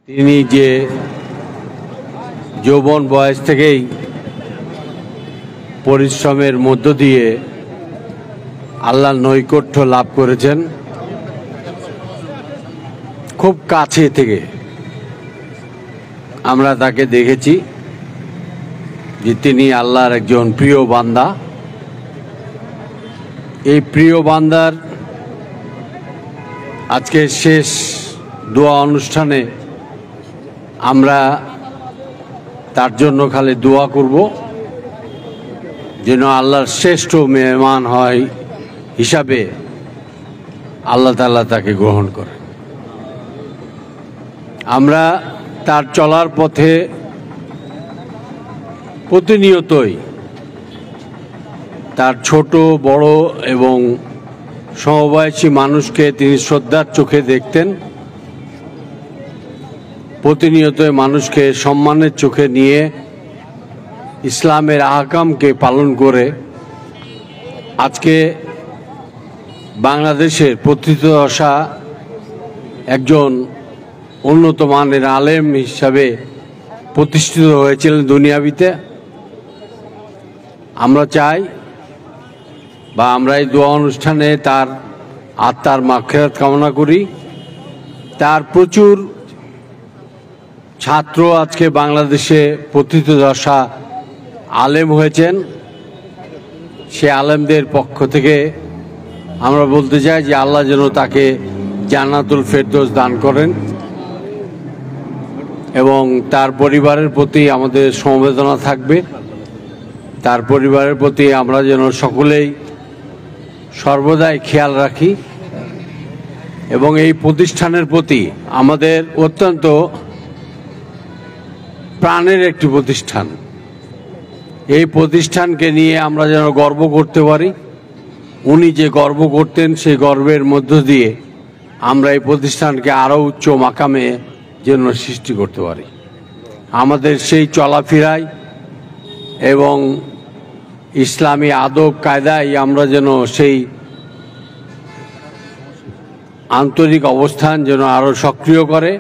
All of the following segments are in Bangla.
তিনি যে যৌবন বয়স থেকেই পরিশ্রমের মধ্য দিয়ে আল্লাহর নৈকট্য লাভ করেছেন, খুব কাছে থেকে আমরা তাকে দেখেছি যে তিনি আল্লাহর একজন প্রিয় বান্দা। এই প্রিয় বান্দার আজকে শেষ দোয়া অনুষ্ঠানে আমরা তার জন্য খালি দোয়া করব যেন আল্লাহর শ্রেষ্ঠ মেহমান হয় হিসাবে আল্লাহ তাআলা তাকে গ্রহণ করে। আমরা তার চলার পথে প্রতিনিয়তই তার ছোট বড় এবং সমবয়সী মানুষকে তিনি শ্রদ্ধার চোখে দেখতেন, প্রতিনিয়তই মানুষকে সম্মানের চোখে নিয়ে ইসলামের আহকামকে পালন করে আজকে বাংলাদেশের প্রথিতযশা একজন উন্নত মানের আলেম হিসাবে প্রতিষ্ঠিত হয়েছিলেন দুনিয়াবিতে। আমরা চাই বা আমরা এই দোয়া অনুষ্ঠানে তার আত্মার মাগফিরাত কামনা করি। তার প্রচুর ছাত্র আজকে বাংলাদেশে প্রথিতযশা আলেম হয়েছেন। সে আলেমদের পক্ষ থেকে আমরা বলতে চাই যে আল্লাহ যেন তাকে জান্নাতুল ফেরদৌস দান করেন এবং তার পরিবারের প্রতি আমাদের সমবেদনা থাকবে। তার পরিবারের প্রতি আমরা যেন সকলেই সর্বদাই খেয়াল রাখি এবং এই প্রতিষ্ঠানের প্রতি আমাদের অত্যন্ত প্রাণের একটি প্রতিষ্ঠান। এই প্রতিষ্ঠানকে নিয়ে আমরা যেন গর্ব করতে পারি। উনি যে গর্ব করতেন সেই গর্বের মধ্য দিয়ে আমরা এই প্রতিষ্ঠানকে আরও উচ্চ মাকামে যেন সৃষ্টি করতে পারি। আমাদের সেই চলাফেরায় এবং ইসলামী আদব কায়দায় আমরা যেন সেই আন্তরিক অবস্থান যেন আরও সক্রিয় করে।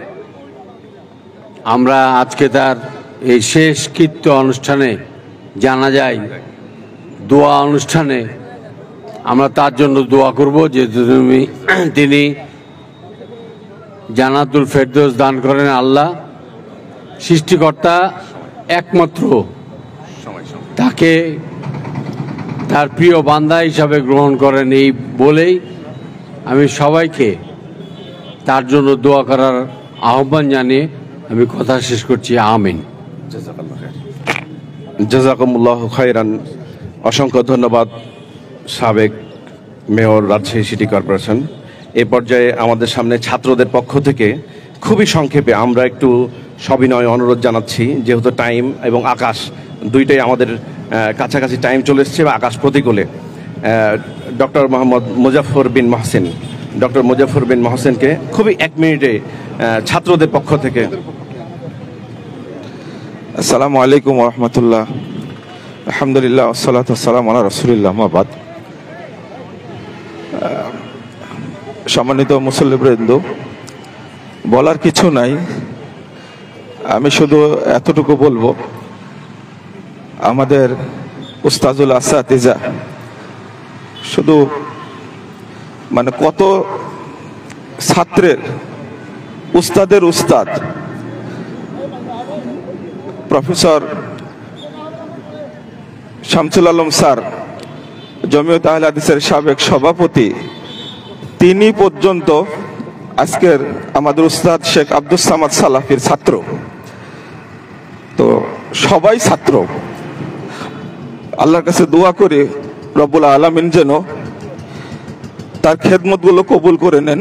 আমরা আজকে তার এই শেষকৃত্য অনুষ্ঠানে জানা যায় দোয়া অনুষ্ঠানে আমরা তার জন্য দোয়া করব যে তিনি জান্নাতুল ফেরদৌস দান করেন। আল্লাহ সৃষ্টিকর্তা একমাত্র তাকে তার প্রিয় বান্দা হিসাবে গ্রহণ করেন। এই বলেই আমি সবাইকে তার জন্য দোয়া করার আহ্বান জানিয়ে আমি কথা শেষ করছি। আমিন। জাযাকুমুল্লাহু খায়রান। অসংখ্য ধন্যবাদ সাবেক মেয়র, রাজশাহী সিটি কর্পোরেশন। এ পর্যায়ে আমাদের সামনে ছাত্রদের পক্ষ থেকে খুবই সংক্ষেপে আমরা একটু সবিনয় অনুরোধ জানাচ্ছি, যেহেতু টাইম এবং আকাশ দুইটাই আমাদের কাছাকাছি টাইম চলে এসছে এবং আকাশ প্রতিকূলে। ডক্টর মোহাম্মদ মুজাফফর বিন মহসিন, ডক্টর মুজাফফর বিন মহসিনকে খুবই 1 মিনিটে ছাত্রদের পক্ষ থেকে। আসসালামু আলাইকুম ওয়া রাহমাতুল্লাহ। আলহামদুলিল্লাহ ওয়াসসালাতু ওয়াসসালামু আলা রাসূলিল্লাহ, মা বাদ। সম্মানিত মুসল্লিবৃন্দ, বলার কিছু নাই, আমি শুধু এতটুকু বলবো, আমাদের উস্তাজুল আসাতিজা শুধু মানে কত ছাত্রের উস্তাদের উস্তাদ প্রফেসর শামসুল আলম স্যার, জমিয়ত আহলে হাদিসের সাবেক সভাপতি, তিনি পর্যন্ত আজকের আমাদের উস্তাদ শেখ আব্দুস সামাদ সালাফির ছাত্র। তো সবাই ছাত্র। আল্লাহর কাছে দোয়া করে রব্বুল আলামিন যেন তার খেদমতগুলো কবুল করে নেন,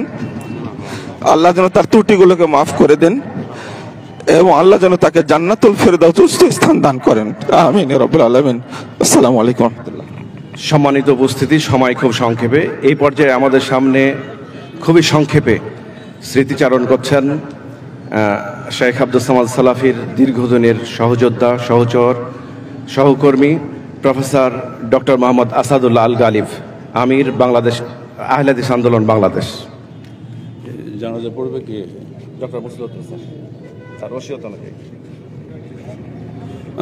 আল্লাহ যেন তার ত্রুটিগুলোকে মাফ করে দেন এবং আল্লাহ যেন তাকে জান্নাতুল ফেরদাউস উচ্চ স্থান দান করেন। আমিন ইয়া রাব্বুল আলামিন। আসসালামু আলাইকুম ওয়া রাহমাতুল্লাহ। সম্মানিত উপস্থিতি, সময় খুব সংক্ষেপে। এই পর্যায়ে আমাদের সামনে খুবই সংক্ষেপে স্মৃতিচারণ করছেন শেখ আব্দুস সামাদ সালাফির দীর্ঘদিনের সহযোদ্ধা, সহচর, সহকর্মী প্রফেসর ডক্টর মোহাম্মদ আসাদুল্লাহ আল গালিব, আমির বাংলাদেশ আহলে হাদিস আন্দোলন বাংলাদেশ। জানাজা পড়বে কি? ডক্টর মুসলিম। স্যার ওসিয়ত নাকি?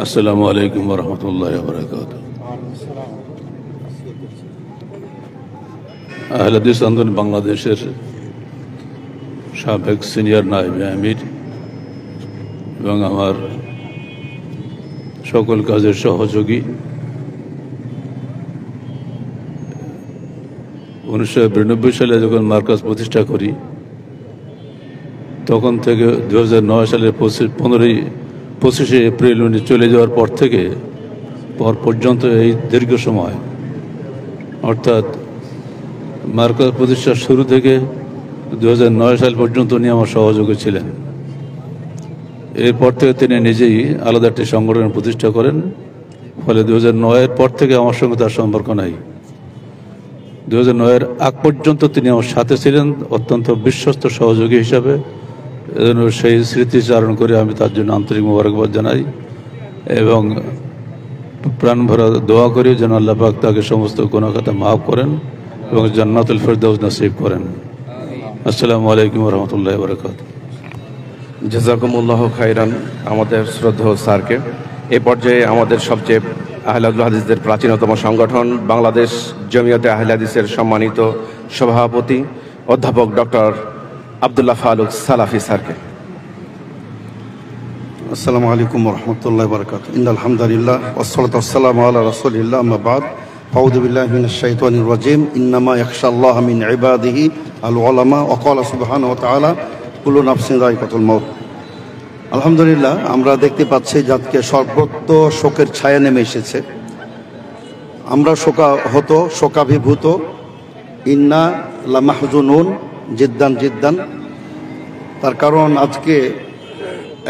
আসসালামু আলাইকুম ওয়া রাহমাতুল্লাহি ওয়া বারাকাতুহু। আহলে হাদিস আন্দোলন বাংলাদেশের সাবেক সিনিয়র নায়েব আমির এবং আমার সকল কাজের সহযোগী, 1992 সালে যখন মার্কাজ প্রতিষ্ঠা করি তখন থেকে 2009 সালের 25শে এপ্রিল উনি চলে যাওয়ার পর থেকে পর্যন্ত এই দীর্ঘ সময়, অর্থাৎ মার্কাজ প্রতিষ্ঠার শুরু থেকে 2009 সাল পর্যন্ত উনি আমার সহযোগী ছিলেন। এরপর থেকে তিনি নিজেই আলাদা একটি সংগঠন প্রতিষ্ঠা করেন, ফলে 2009-এর পর থেকে আমার সঙ্গে তার সম্পর্ক নাই। 2009-এর আগ পর্যন্ত তিনি আমার সাথে ছিলেন অত্যন্ত বিশ্বস্ত সহযোগী হিসাবে। এজন্য সেই স্মৃতিচারণ করে আমি তার জন্য আন্তরিক মোবারকবাদ জানাই এবং প্রাণ ভরা দোয়া করি যেন আল্লাহ পাক তাকে সমস্ত গুনাহ খাতা মাফ করেন এবং জান্নাতুল ফেরদাউস নসিব করেন। আসসালামু আলাইকুম ওয়া রাহমাতুল্লাহি ওয়া বারাকাতুহু। জাযাকুমুল্লাহু খাইরান আমাদের শ্রদ্ধেয় স্যারকে। এ পর্যায়ে আমাদের সবচেয়ে আহলে হাদিসদের প্রাচীনতম সংগঠন বাংলাদেশ জমিয়তে আহলে হাদিসের সম্মানিত সভাপতি অধ্যাপক ডক্টর আব্দুল্লাহ ফারুক সালাফি স্যারকে। আসসালামু আলাইকুম ওয়া রাহমাতুল্লাহি ওয়া বারাকাতুহু। ইন্নাল হামদুলিল্লাহ ওয়াসসালাতু ওয়াসসালামু আলা রাসূলিল্লাহ, আম্মা বা'দ। আউযু বিল্লাহি মিনাশ শাইতানির রাজীম। ইন্নামা ইয়াখশাল্লাহা মিন ইবাদিহি আল উলামা ওয়া ক্বালা সুবহানাহু ওয়া তাআলা কুল্লু নাফসিন যায়িকাতুল মাউত। আলহামদুলিল্লাহ, আমরা দেখতে পাচ্ছি যে আজকে সর্বত্র শোকের ছায়া নেমে এসেছে। আমরা শোকাভিভূত, ইন্না লামাহজুনুন জিদ্দান জিদ্দান। তার কারণ আজকে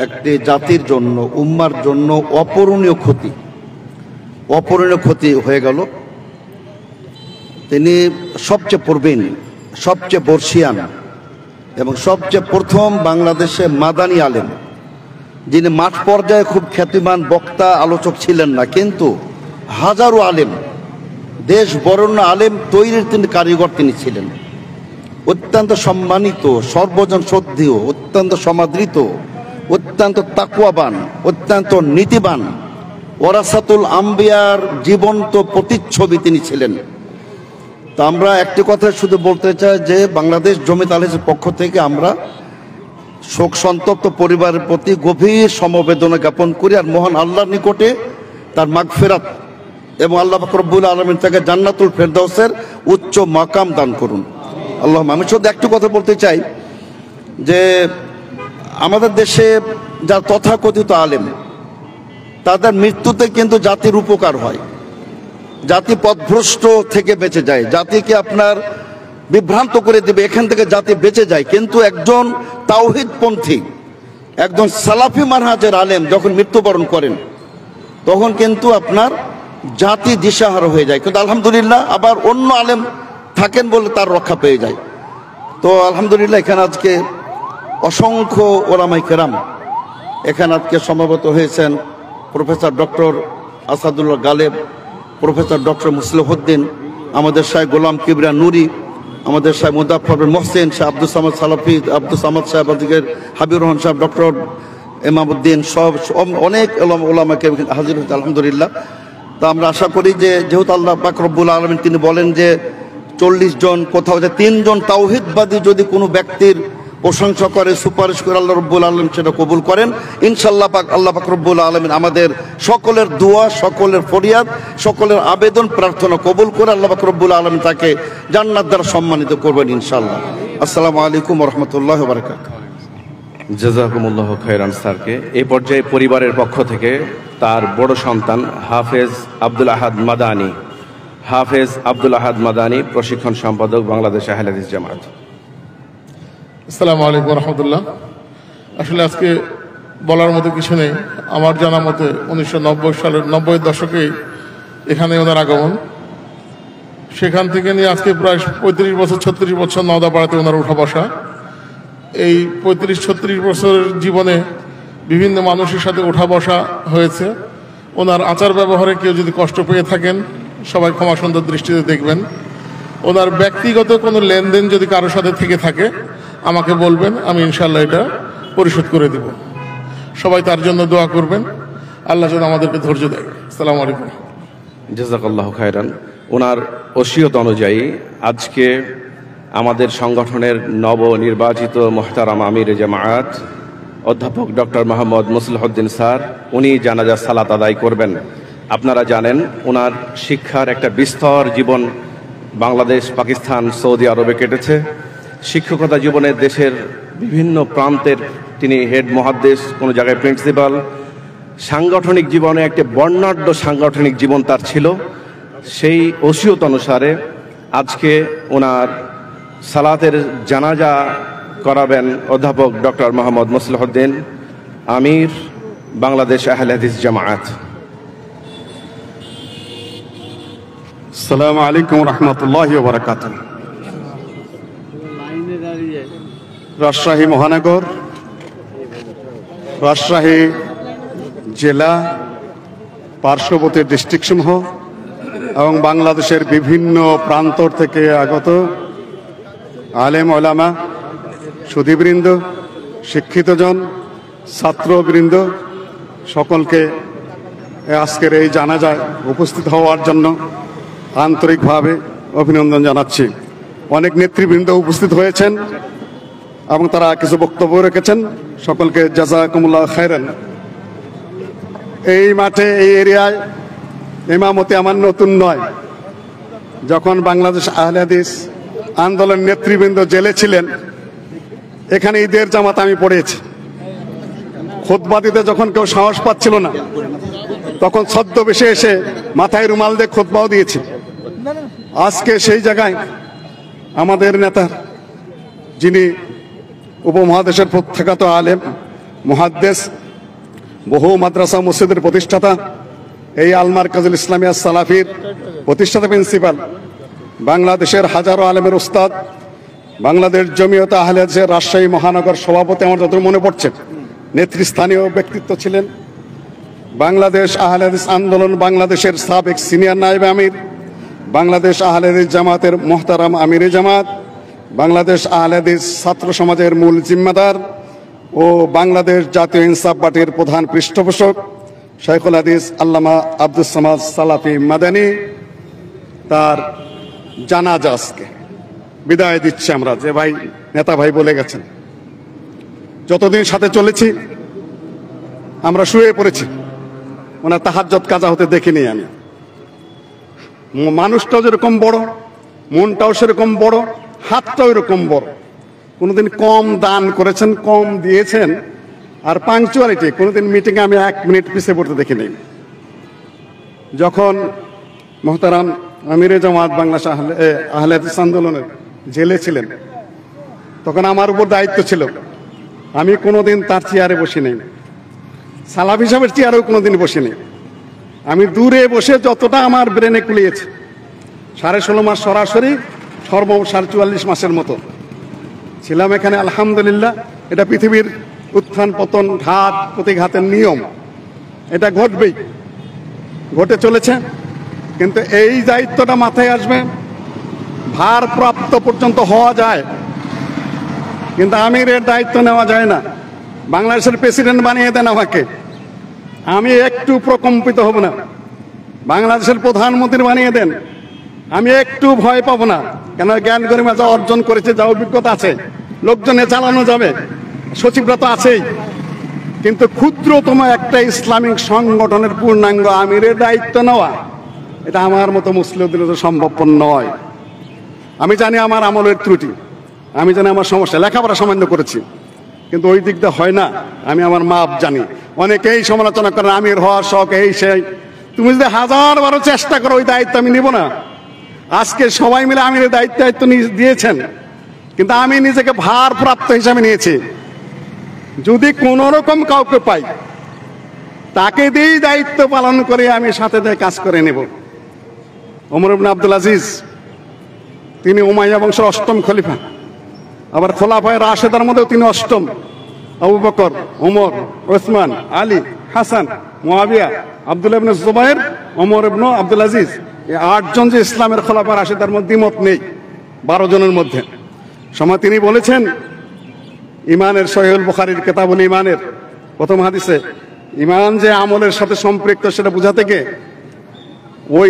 একটি জাতির জন্য, উম্মার জন্য অপূরণীয় ক্ষতি হয়ে গেল। তিনি সবচেয়ে প্রবীণ, সবচেয়ে বর্ষিয়ান এবং সবচেয়ে প্রথম বাংলাদেশে মাদানী আলেম, যিনি মাঠ পর্যায়ে খুব খ্যাতিমান বক্তা আলোচক ছিলেন না, কিন্তু হাজারো আলেম, দেশ বরেণ্য আলেম তৈরির তিনি কারিগর তিনি ছিলেন। অত্যন্ত সম্মানিত, সর্বজন শ্রদ্ধেয়, অত্যন্ত সমাদৃত, অত্যন্ত তাকওয়াবান, অত্যন্ত নীতিবান, ওয়ারাসাতুল আম্বিয়ার জীবন্ত প্রতিচ্ছবি তিনি ছিলেন। তো আমরা একটি কথা শুধু বলতে চাই যে বাংলাদেশ জমিয়ত আহলে হাদিসের পক্ষ থেকে আমরা শোক সন্তপ্ত পরিবারের প্রতি গভীর সমবেদনা জ্ঞাপন করি আর মহান আল্লাহর নিকটে তার মাগফিরাত এবং আল্লাহ পাক রব্বুল আলামিন তাকে জান্নাতুল ফেরদাউসের উচ্চ মাকাম দান করুন। আল্লাহ। আমি শুধু একটু কথা বলতে চাই যে আমাদের দেশে যারা তথাকথিত আলেম, তাদের মৃত্যুতে কিন্তু জাতির উপকার হয়, জাতি পথভ্রষ্ট থেকে বেঁচে যায়, জাতিকে আপনার বিভ্রান্ত করে দেবে, এখান থেকে জাতি বেঁচে যায়। কিন্তু একজন তাওহীদপন্থী, একজন সালাফি মানহাজের আলেম যখন মৃত্যুবরণ করেন তখন কিন্তু আপনার জাতি দিশাহারা হয়ে যায়। কিন্তু আলহামদুলিল্লাহ আবার অন্য আলেম থাকেন বলে তার রক্ষা পেয়ে যায়। তো আলহামদুলিল্লাহ এখানে আজকে অসংখ্য ওলামায়ে কেরাম এখানে আজকে সমাবেত হয়েছেন। Professor doctor Asadullah Galib, professor doctor Muslehuddin, আমাদের শাহ গোলাম কিবরিয়া নুরি, আমাদের শাহ মুজাফফর বিন মোহসেন, শাহ আব্দুল সামাদ সালাফি, আব্দুল সামাদ সাহেব, আদিকের হাবিবুর রহমান সাহেব, ডক্টর ইমামউদ্দিন, সব অনেক ওলামাকে হাজির হয়েছে আলহামদুলিল্লাহ। তা আমরা আশা করি যে যেহেতু আল্লাহ পাক রব্বুল আলামিন তিনি বলেন যে 40 জন, কোথাও যে 3 জন তাওহীদবাদী যদি কোনো ব্যক্তির প্রশংসা করে, সুপারিশ করে, আল্লাহ রব্বুল আলামিন সেটা কবুল করেন ইনশাআল্লাহ। আল্লাহ পাক রব্বুল আলামিন আমাদের সকলের দোয়া, সকলের ফরিয়াদ, সকলের আবেদন প্রার্থনা কবুল করে আল্লাহ পাক রব্বুল আলামিন তাকে জান্নাত দ্বারা সম্মানিত করবেন ইনশাআল্লাহ। আসসালামু আলাইকুম ওয়া রাহমাতুল্লাহি ওয়া বারাকাতুহু। জাযাকুমুল্লাহু খাইরান স্যারকে। এই পর্যায়ে পরিবারের পক্ষ থেকে তার বড় সন্তান হাফেজ আব্দুল আহাদ মাদানী, প্রশিক্ষণ সম্পাদক, বাংলাদেশ আহলে হাদিস জামাত। আসসালামু আলাইকুম রহমতুল্লাহ। আসলে আজকে বলার মতো কিছু নেই। আমার জানা মতে 1990 সালের 90-এর দশকে এখানে ওনার আগমন, সেখান থেকে নিয়ে আজকে প্রায় 35 বছর 36 বছর নওদাপাড়াতে ওনার উঠা বসা। এই 35-36 বছরের জীবনে বিভিন্ন মানুষের সাথে উঠা বসা হয়েছে। ওনার আচার ব্যবহারে কেউ যদি কষ্ট পেয়ে থাকেন সবাই ক্ষমা সুন্দর দৃষ্টিতে দেখবেন। ওনার ব্যক্তিগত কোনো লেনদেন যদি কারোর সাথে থেকে থাকে আমাকে বলবেন, আমি ইনশাল্লাহ এটা পরিশোধ করে দেব। সবাই তার জন্য দোয়া করবেন, আল্লাহ যেন আমাদেরকে ধৈর্য দেয়। আসসালামু আলাইকুম। জাযাকাল্লাহু খায়রান। ওনার ওসিয়ত অনুযায়ী আজকে আমাদের সংগঠনের নবনির্বাচিত মোহতারাম আমির জামায়াত অধ্যাপক ডক্টর মোহাম্মদ মুসলিহউদ্দিন স্যার উনি জানাজা সালাত আদায় করবেন। আপনারা জানেন ওনার শিক্ষার একটা বিস্তর জীবন বাংলাদেশ, পাকিস্তান, সৌদি আরবে কেটেছে। শিক্ষকতা জীবনে দেশের বিভিন্ন প্রান্তের তিনি হেড মুহাদ্দিস, কোনো জায়গায় প্রিন্সিপাল। সাংগঠনিক জীবনে একটি বর্ণাঢ্য সাংগঠনিক জীবন তার ছিল। সেই ওসিয়ত অনুসারে আজকে ওনার সালাতের জানাজা করাবেন অধ্যাপক ডক্টর মোহাম্মদ মুসলিহউদ্দিন আমির, বাংলাদেশ আহলে হাদিস জামায়াত। আসসালামু আলাইকুম রহমতুল্লাহি ওয়া বারাকাতুহু। রাজশাহী মহানগর, রাজশাহী জেলা, পার্শ্ববর্তী ডিস্ট্রিক্টসমূহ এবং বাংলাদেশের বিভিন্ন প্রান্তর থেকে আগত আলেম ওলামা, সুধীবৃন্দ, শিক্ষিতজন, ছাত্রবৃন্দ সকলকে আজকের এই জানাজায় উপস্থিত হওয়ার জন্য আন্তরিকভাবে অভিনন্দন জানাচ্ছি। অনেক নেতৃবৃন্দ উপস্থিত হয়েছেন এবং তারা কিছু বক্তব্য রেখেছেন। সকলকে জাযাকুমুল্লাহ খায়রান। এই মাঠে, এই এরিয়ায় ইমামতি আমার নতুন নয়। যখন বাংলাদেশ আহলে হাদিস আন্দোলন নেতৃবৃন্দ জেলে ছিলেন, এখানে ঈদের জামাত আমি পড়েছি। খুতবা দিতে যখন কেউ সাহস পাচ্ছিল না, তখন ছদ্মবেশে এসে মাথায় রুমাল দিয়ে খুতবাও দিয়েছি। আজকে সেই জায়গায় আমাদের নেতা, যিনি উপমহাদেশের প্রখ্যাত আলেম, মুহাদ্দিস, বহু মাদ্রাসা মসজিদের প্রতিষ্ঠাতা, এই আল মারকাজুল ইসলামিয়া সালাফির প্রতিষ্ঠাতা প্রিন্সিপাল, বাংলাদেশের হাজারো আলেমের উস্তাদ, বাংলাদেশ জমিয়তে আহলে হাদিসের রাজশাহী মহানগর সভাপতি, আমার যতটুকু মনে পড়ছে নেতৃস্থানীয় ব্যক্তিত্ব ছিলেন। বাংলাদেশ আহলে হাদিস আন্দোলন বাংলাদেশের সাবেক সিনিয়র নায়েবে আমির, বাংলাদেশ আহলে হাদিস জামাতের মোহতারাম আমিরে জামাত, বাংলাদেশ আহলে হাদিস ছাত্র সমাজের মূল জিম্মাদার ও বাংলাদেশ জাতীয় ইনসাফ পার্টির প্রধান পৃষ্ঠপোষক শাইখুল হাদিস আল্লামা আব্দুস সামাদ সালাফি মাদানী, তার জানাজা আজকে বিদায় দিচ্ছি আমরা। যে ভাই, নেতা ভাই বলে গেছেন, যতদিন সাথে চলেছি আমরা শুয়ে পড়েছি, ওনার তাহাজ্জুদ কাজা হতে দেখিনি আমি। মানুষটাও যেরকম বড়, মনটাও সেরকম বড়, হাতটাও এরকম বড়। কোনোদিন কম দান করেছেন, কম দিয়েছেন। আর পাংচুয়ালিটি, কোনোদিন মিটিংয়ে আমি 1 মিনিট পিছিয়ে পড়তে দেখিনি। যখন মোহতারাম আমিরে জামাত বাংলাদেশ আহলে হাদিস আন্দোলনের জেলে ছিলেন, তখন আমার উপর দায়িত্ব ছিল। আমি কোনোদিন তার চেয়ারে বসি নেই, সালাফ হিসাবের চেয়ারেও কোনোদিন বসি নেই। আমি দূরে বসে যতটা আমার ব্রেনে কুলিয়েছে, 16.5 মাস সরাসরি, সর্বমোট 44 মাসের মতো ছিলাম এখানে। আলহামদুলিল্লাহ, এটা পৃথিবীর উত্থান পতন, ঘাত প্রতিঘাতের নিয়ম, এটা ঘটবেই, ঘটে চলেছে। কিন্তু এই দায়িত্বটা মাথায় আসবে, ভারপ্রাপ্ত পর্যন্ত হওয়া যায়, কিন্তু আমিরের দায়িত্ব নেওয়া যায় না। বাংলাদেশের প্রেসিডেন্ট বানিয়ে দেন আমাকে, আমি একটু প্রকম্পিত হব না। বাংলাদেশের প্রধানমন্ত্রী বানিয়ে দেন, আমি একটু ভয় পাবো না। কেন, জ্ঞান গরিমা যা অর্জন করেছে, যা অভিজ্ঞতা আছে, লোকজনে চালানো যাবে, সচিবরা তো আছেই। কিন্তু ক্ষুদ্রতম একটা ইসলামিক সংগঠনের পূর্ণাঙ্গ আমিরের দায়িত্ব নেওয়া, এটা আমার মতো মুসলিমদের সম্ভবপর নয়। আমি জানি আমার আমলের ত্রুটি, আমি জানি আমার সমস্যা, লেখাপড়া সামান্য করেছি, কিন্তু ওই দিক দিয়ে হয় না। আমি আমার মাপ জানি। অনেকেই সমালোচনা করেন আমির হওয়ার শখ, এই সেই। তুমি যদি 1000 চেষ্টা করো, ওই দায়িত্ব আমি নিব না। আজকে সবাই মিলে আমিরের দায়িত্ব দিয়েছেন, কিন্তু আমি নিজেকে ভারপ্রাপ্ত হিসাবে নিয়েছি। যদি কোন রকম কাউকে পাই, তাকে দিয়েই দায়িত্ব পালন করে আমি সাথে কাজ করে নেব। ওমর ইবনে আব্দুল আজিজ, তিনি উমাইয়া বংশের 8ম খলিফা, আবার খোলাফায়ে রাশেদার মধ্যেও তিনি 8ম। আবু বকর, ওমর, ওসমান, আলী, হাসান, মুয়াবিয়া, আব্দুল্লাহ ইবনে জুবায়ের, ওমর ইবনে আব্দুল আজিজ, এই 8 জন যে ইসলামের খোলাফায়ে রাশেদার মধ্যে দ্বিমত নেই 12 জনের মধ্যে। সময় তিনি বলেছেন, ইমানের সহিহুল বুখারীর কিতাবুল ইমানের প্রথম হাদিসে ইমান যে আমলের সাথে সম্পৃক্ত সেটা বোঝাতে গিয়ে ওই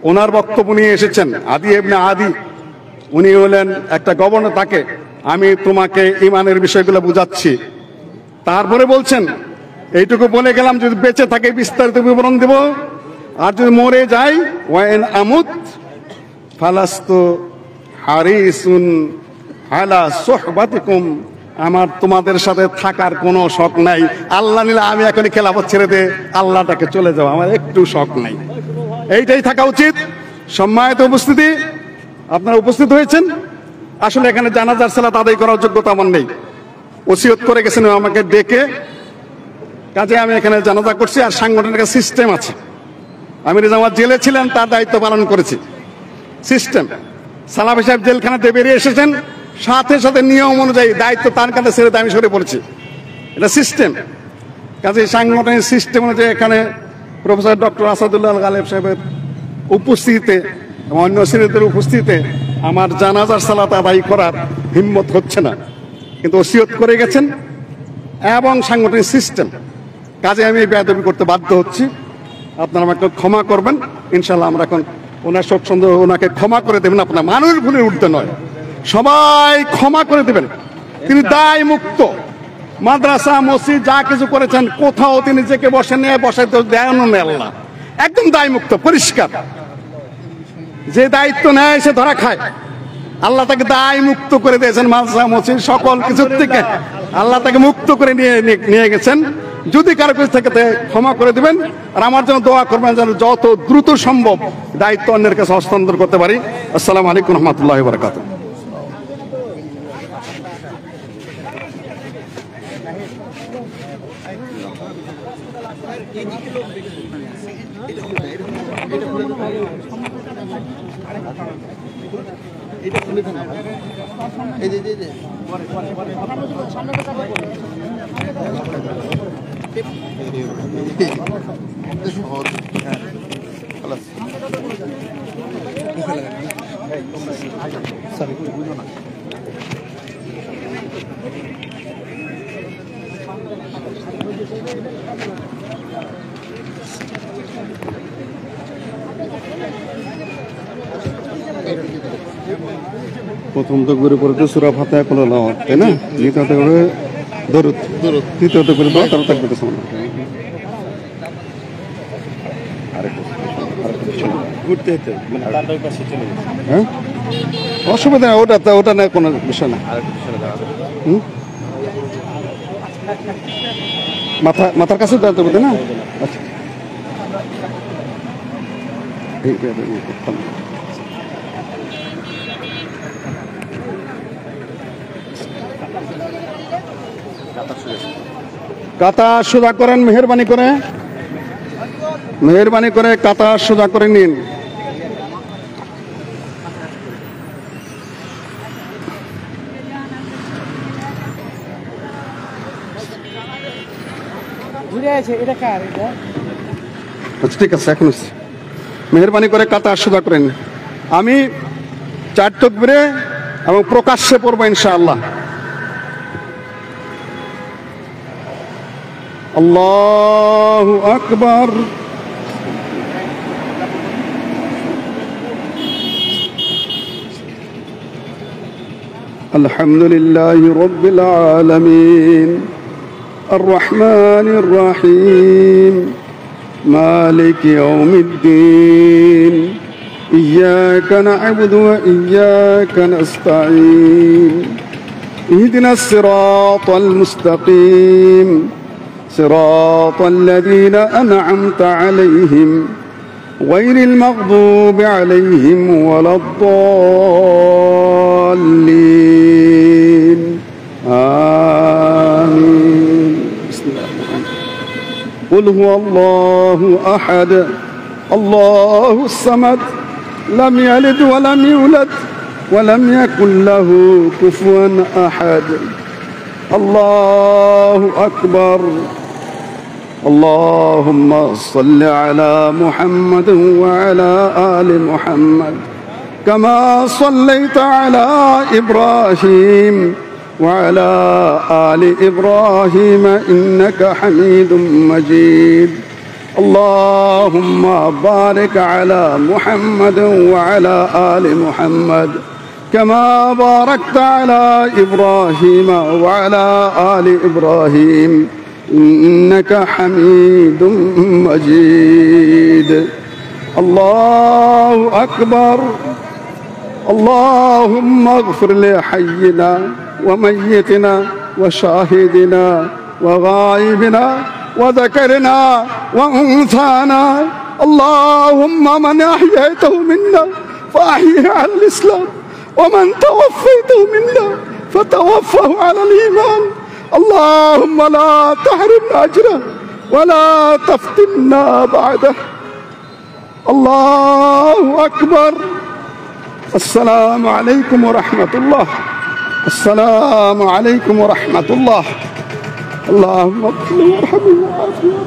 ওনার বক্তব্য নিয়ে এসেছেন আদি ইবনে আদি, উনি হলেন একটা গভর্নর, তাকে আমি তোমাকে ইমানের বিষয়গুলো বুঝাচ্ছি। তারপরে বলছেন এইটুকু বলে গেলাম, যদি বেঁচে থাকে বিস্তারিত বিবরণ দেব, আর যদি মরে যাই ওয়াইন আমুত ফালাস্তু হারিসুন আলা সুহবাতিকুম, আমার তোমাদের সাথে থাকার কোনো শখ নাই। আল্লাহ নিলে আমি এখনই খেলাফত ছেড়ে দে আল্লাহটাকে চলে যাও, আমার একটু শখ নাই। এইটাই থাকা উচিত। সম্মানিত উপস্থিতি, আপনারা উপস্থিত হয়েছেন। আসলে এখানে জানাজার সালাত আদায় করার যোগ্যতা আমার নেই, ওসিয়ত করে গেছেন আমাকে ডেকে, কাজে আমি এখানে জানাজা করছি। আর সাংগঠনিক সিস্টেম আছে, আমির জামাত জেলে ছিলেন, তার দায়িত্ব পালন করেছি। সিস্টেম, সালাফি সাহেব জেলখানাতে বেরিয়ে এসেছেন, সাথে সাথে নিয়ম অনুযায়ী দায়িত্ব তার কাছে ছেড়ে আমি সরে পড়েছি। এটা সিস্টেম। কাজে সাংগঠনিক সিস্টেম অনুযায়ী এখানে প্রফেসর ডক্টর আসাদুল্লাহ গালেব সাহেবের উপস্থিতিতে এবং অন্য শ্রেণীদের উপস্থিতিতে আমার জানাজার সালাত আদায় করার হিম্মত হচ্ছে না, কিন্তু ওসিয়ত করে গেছেন এবং সাংগঠনিক সিস্টেম, কাজে আমি বেয়াদবি করতে বাধ্য হচ্ছি। আপনারা আমাকে ক্ষমা করবেন ইনশাল্লাহ। আমরা এখন ওনার শোক সন্দেহ, ওনাকে ক্ষমা করে দেবেন। আপনার মানুষ ভুলের উঠতে নয়, সবাই ক্ষমা করে দেবেন। তিনি দায় মুক্ত, মাদ্রাসা মসজিদ যা কিছু করেছেন কোথাও তিনি যেকে বসে নিয়ে বসাইতে দেন আল্লাহ, একদম দায় মুক্ত, পরিষ্কার। যে দায়িত্ব নেয় সে ধরা খায়। আল্লাহ তাকে দায় মুক্ত করে দিয়েছেন, মাদ্রাসা মসজিদ সকল কিছুর থেকে আল্লাহ তাকে মুক্ত করে নিয়ে গেছেন। যদি কারো কিছু থেকে ক্ষমা করে দিবেন, আর আমার জন্য দোয়া করবেন যেন যত দ্রুত সম্ভব দায়িত্ব অন্যের কাছে হস্তান্তর করতে পারি। আসসালামু আলাইকুম রহমতুল্লাহ বারাকাতুহু। প্রথম তো করে পড়ে তো সূরা ফাতিহা পড়ে নাও, তাই না? দ্বিতীয়ত করে দরুদ, তৃতীয়ত করে দাও, তারপর তাকবীর সালাম। ঘুরতে হতে মানে তার ওই পাশে চলে যাবে। হ্যাঁ, অসুবিধা নেই, ওটা না, কোনো বিষয় না। মাথার কাছে দাঁড়াতে হবে, তাই না? আচ্ছা, কাতা সোজা করেন, মেহরবানি করে কাতা সোজা করে নিন। আচ্ছা, ঠিক আছে, এখন মেহরবানি করে কাতা সোজা করেন। আমি 4 তাকবীরে এবং প্রকাশ্যে পড়বো ইনশাআল্লাহ। আল্লাহু আকবার। আলহামদুলিল্লাহি রাব্বিল আলামিন আর রহমানির রহিম মালিকি ইয়াউমিদ্দিন ইয়্যাকা না'বুদু ওয়া ইয়্যাকা নাস্তাঈন ইহদিনাস সিরাতাল মুস্তাকিম صراط الذين أنعمت عليهم غير المغضوب عليهم ولا الضالين آمين. بسم الله الرحمن الرحيم. قل هو الله أحد الله الصمد لم يلد ولم يولد ولم يكن له كفوا أحد. الله أكبر. اللهم صل على محمد وعلى آل محمد كما صليت على إبراهيم وعلى آل إبراهيم إنك حميد مجيد اللهم بارك على محمد وعلى آل محمد كما باركت على إبراهيم وعلى آل إبراهيم إنك حميد مجيد الله أكبر اللهم اغفر لحينا وميتنا وشاهدنا وغائبنا وذكرنا وأنثانا اللهم من أحييته منا فأحيه على الإسلام ومن توفيته منا فتوفه على الإيمان اللهم لا تحرمنا أجره ولا تفتنا بعده الله أكبر السلام عليكم ورحمة الله السلام عليكم ورحمة الله اللهم اغفر وارحمه وعافيه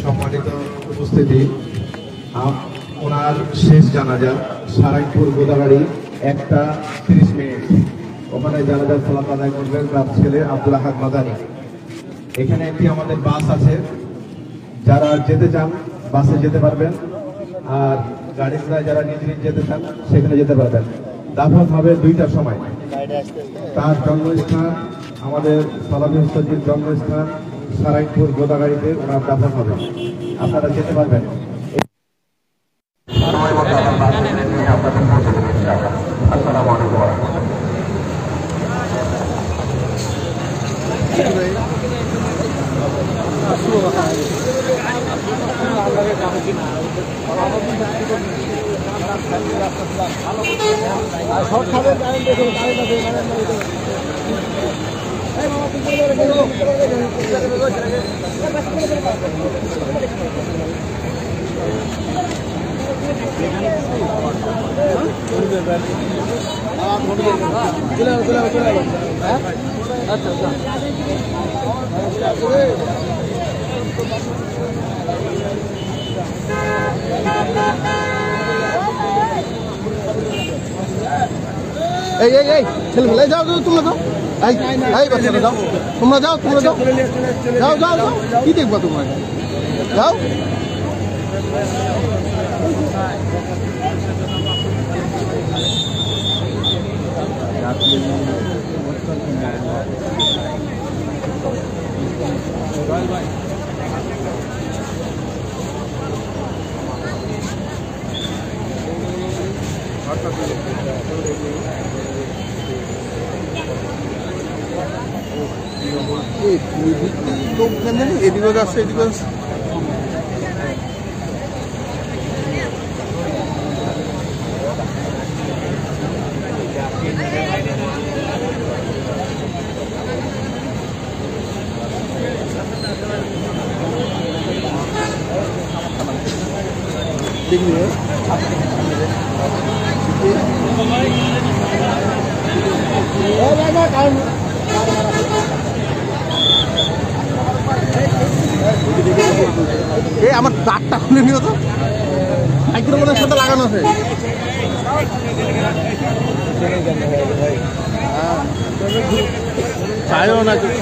সম্মানিত উপস্থিতি ওনার শেষ জানাজা সারাইপুর গোদাগাড়ি 1:30 ওখানে জানাজার সালাত আদায় করবেন তার ছেলে আব্দুল আহাদ মাদানী। এখানে একটি আমাদের বাস আছে, যারা যেতে চান বাসে যেতে পারবেন, আর গাড়ি ঘোড়ায় যারা নিজ নিজ যেতে চান সেখানে যেতে পারবেন। দাফন হবে 2টার সময়। তার জন্মস্থান আমাদের সালামী সজির জন্মস্থান সারাইপুর গোদাগাড়িতে ওনার দাফন হবে, আপনারা যেতে পারবেন। আসসালামু আলাইকুম। এই এই এই ছেলেমেলে যাও যাও তোমরা যাও এই এই বাচ্চারা যাও তোমরা যাও যাও যাও যাও কি দেখবা তোমরা যাও এদিকে আসছে এদিকে আসছে আমার দাঁতটা খুলে নিও তো, মাইক্রোফোনের সাথে লাগানো আছে। চাইও না জানি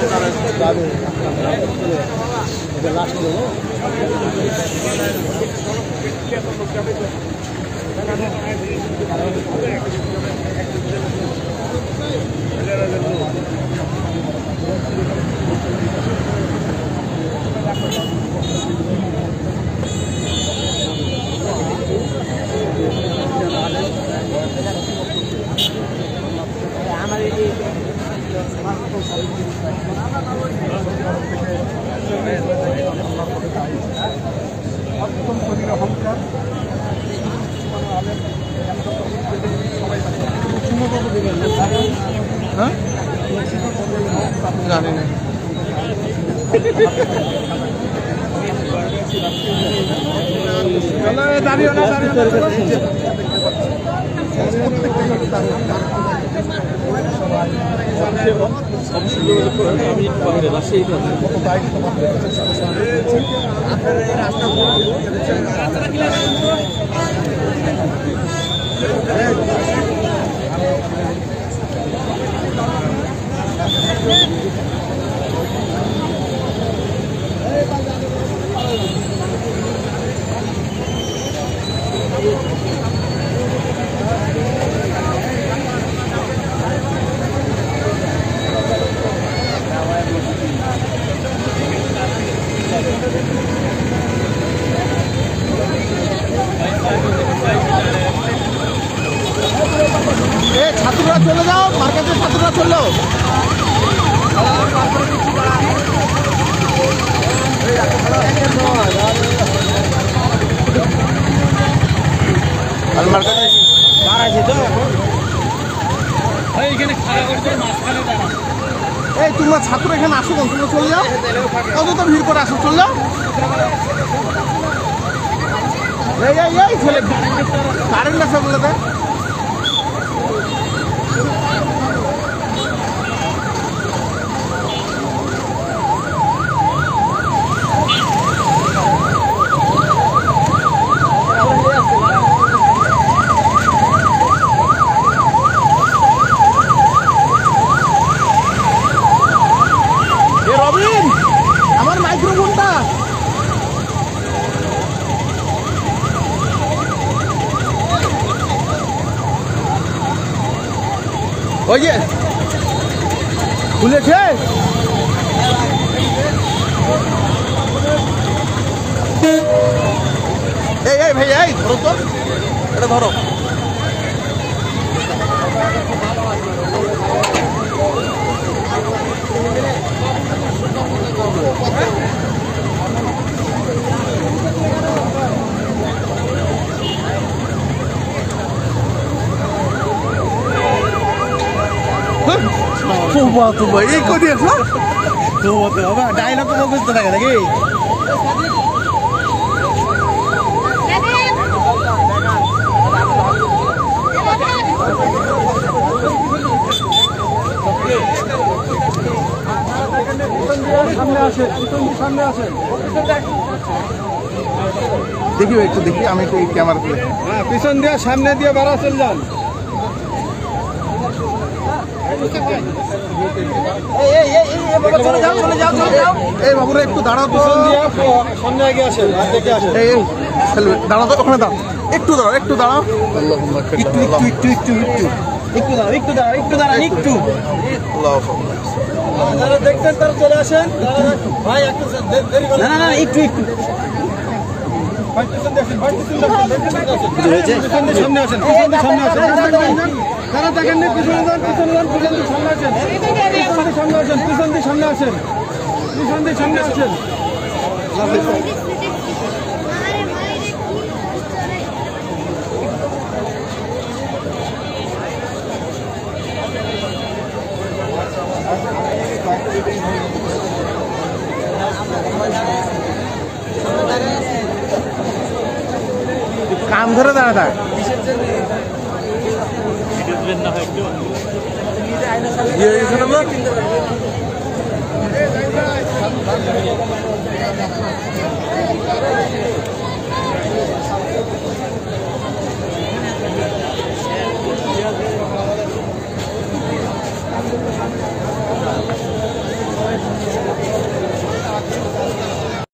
না দাঁড়িয়ে না ছাত্ররা চলে যাও, মার্কেটের ছাত্ররা চলে যাও। এই তোমরা ছাত্র এখানে আসো কেন? তোমরা চলে যাও, অযথা ভিড় করে আসো, চলে যাও। এই ছেলে কারেন্ট আছে বলে দেয়। রবিন, আমার মাইক্রোফোনটা ওই যে খুলেছে। এই ভাই, এই ধরো তো, এটা ধরো। এই কই দিয়েছ? ডায়লগ তো বুঝতে থাকে নাকি? দেখি একটু দেখি, আমি একটু ক্যামেরা তুলে। পিছন দিয়ে সামনে দিয়ে বাড়া চলে যান। এই বাবুরা একটু দাঁড়াও তো, সামনে আগে আসেন, দাঁড়াও তো, ওখানে দাঁড়াও, একটু দাঁড়াও, একটু দাঁড়াও, একটু যারা দেখছেন তারা চলে আসেন। ভাই একটু একটু সামনে আসেন, যারা দেখেন পিছনে যান, পিছনে যান, পিছন দিয়ে সামনে আসেন, সামনে আসেন, পিছন দিয়ে সামনে আসেন, পিছন দিয়ে সামনে আসেন। কাম ধরে দাঁড়া থাক।